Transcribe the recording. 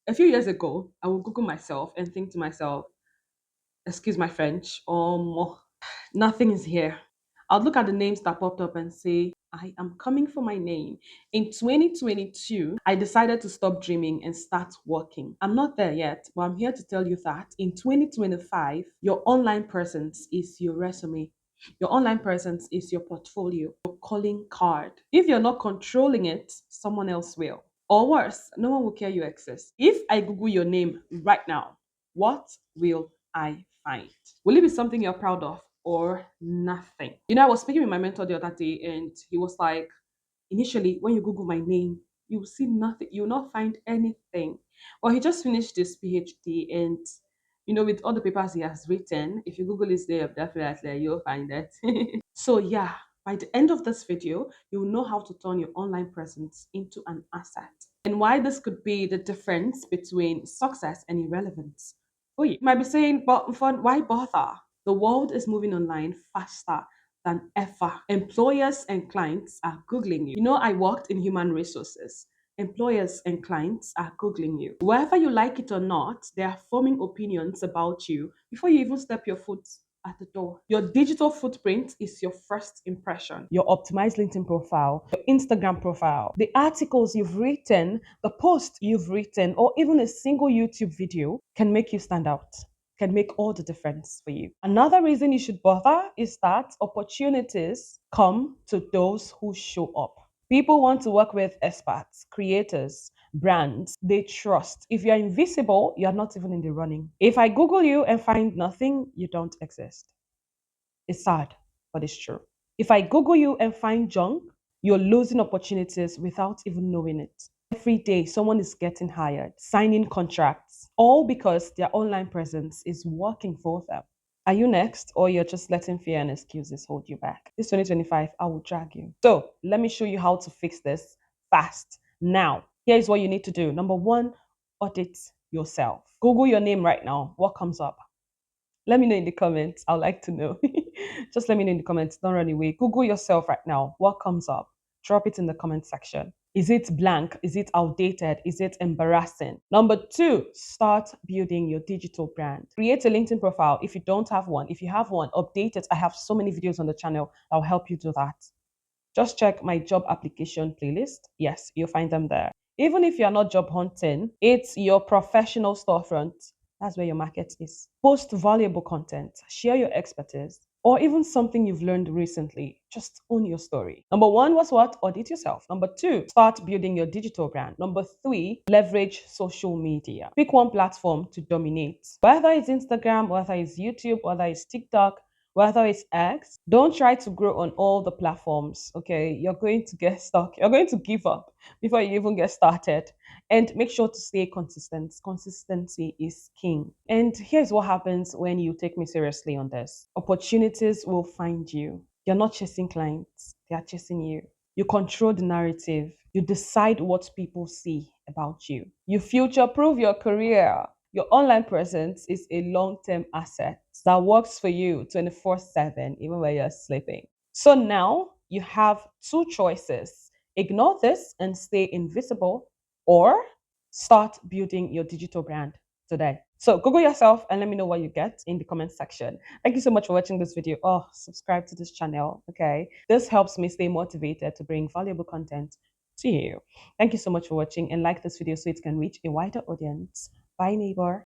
A few years ago, I would Google myself and think to myself, excuse my French, nothing is here. I'll look at the names that popped up and say, I am coming for my name. In 2022, I decided to stop dreaming and start working. I'm not there yet, but I'm here to tell you that in 2025, your online presence is your resume. Your online presence is your portfolio, your calling card. If you're not controlling it, someone else will. Or worse, no one will care you exist. If I Google your name right now, what will I find? Will it be something you're proud of or nothing? I was speaking with my mentor the other day, and he was like, initially, when you Google my name, you will see nothing, you will not find anything. Well, he just finished his PhD, and with all the papers he has written, if you Google his name, definitely you'll find it. So, yeah, by the end of this video, you'll know how to turn your online presence into an asset and why this could be the difference between success and irrelevance. Oh, you might be saying, but Mfon, why bother? The world is moving online faster than ever. Employers and clients are Googling you. I worked in human resources. Employers and clients are Googling you. Whether you like it or not, they are forming opinions about you before you even step your foot at the door. Your digital footprint is your first impression. Your optimized LinkedIn profile, your Instagram profile, the articles you've written, the post you've written, or even a single YouTube video can make you stand out, can make all the difference for you. Another reason you should bother is that opportunities come to those who show up. People want to work with experts, creators, brands they trust. If you're invisible, you're not even in the running. If I Google you and find nothing, you don't exist. It's sad, but it's true. If I Google you and find junk, you're losing opportunities without even knowing it. Every day, someone is getting hired, signing contracts, all because their online presence is working for them. Are you next, or you're just letting fear and excuses hold you back? This 2025, I will drag you. So, let me show you how to fix this fast. Now, here's what you need to do. Number one, audit yourself. Google your name right now. What comes up? Let me know in the comments. I'd like to know. Just let me know in the comments. Don't run away. Google yourself right now. What comes up? Drop it in the comment section. Is it blank? Is it outdated? Is it embarrassing? Number two, start building your digital brand. Create a LinkedIn profile if you don't have one. If you have one, update it. I have so many videos on the channel that will help you do that. Just check my job application playlist. Yes, you'll find them there. Even if you're not job hunting, it's your professional storefront. That's where your market is. Post valuable content, share your expertise, or even something you've learned recently. Just own your story. Number one was what? Audit yourself. Number two, start building your digital brand. Number three, leverage social media. Pick one platform to dominate. Whether it's Instagram, whether it's YouTube, whether it's TikTok, whether it's X, don't try to grow on all the platforms. Okay, you're going to get stuck. You're going to give up before you even get started. And make sure to stay consistent. Consistency is king. And here's what happens when you take me seriously on this: opportunities will find you. You're not chasing clients, they are chasing you. You control the narrative. You decide what people see about you. You future proof your career. Your online presence is a long term asset that works for you 24/7, even when you're sleeping. So now you have two choices: ignore this and stay invisible, or start building your digital brand today. So Google yourself and let me know what you get in the comment section. Thank you so much for watching this video. Oh, subscribe to this channel. Okay. This helps me stay motivated to bring valuable content to you. Thank you so much for watching, and like this video so it can reach a wider audience. Bye, neighbor.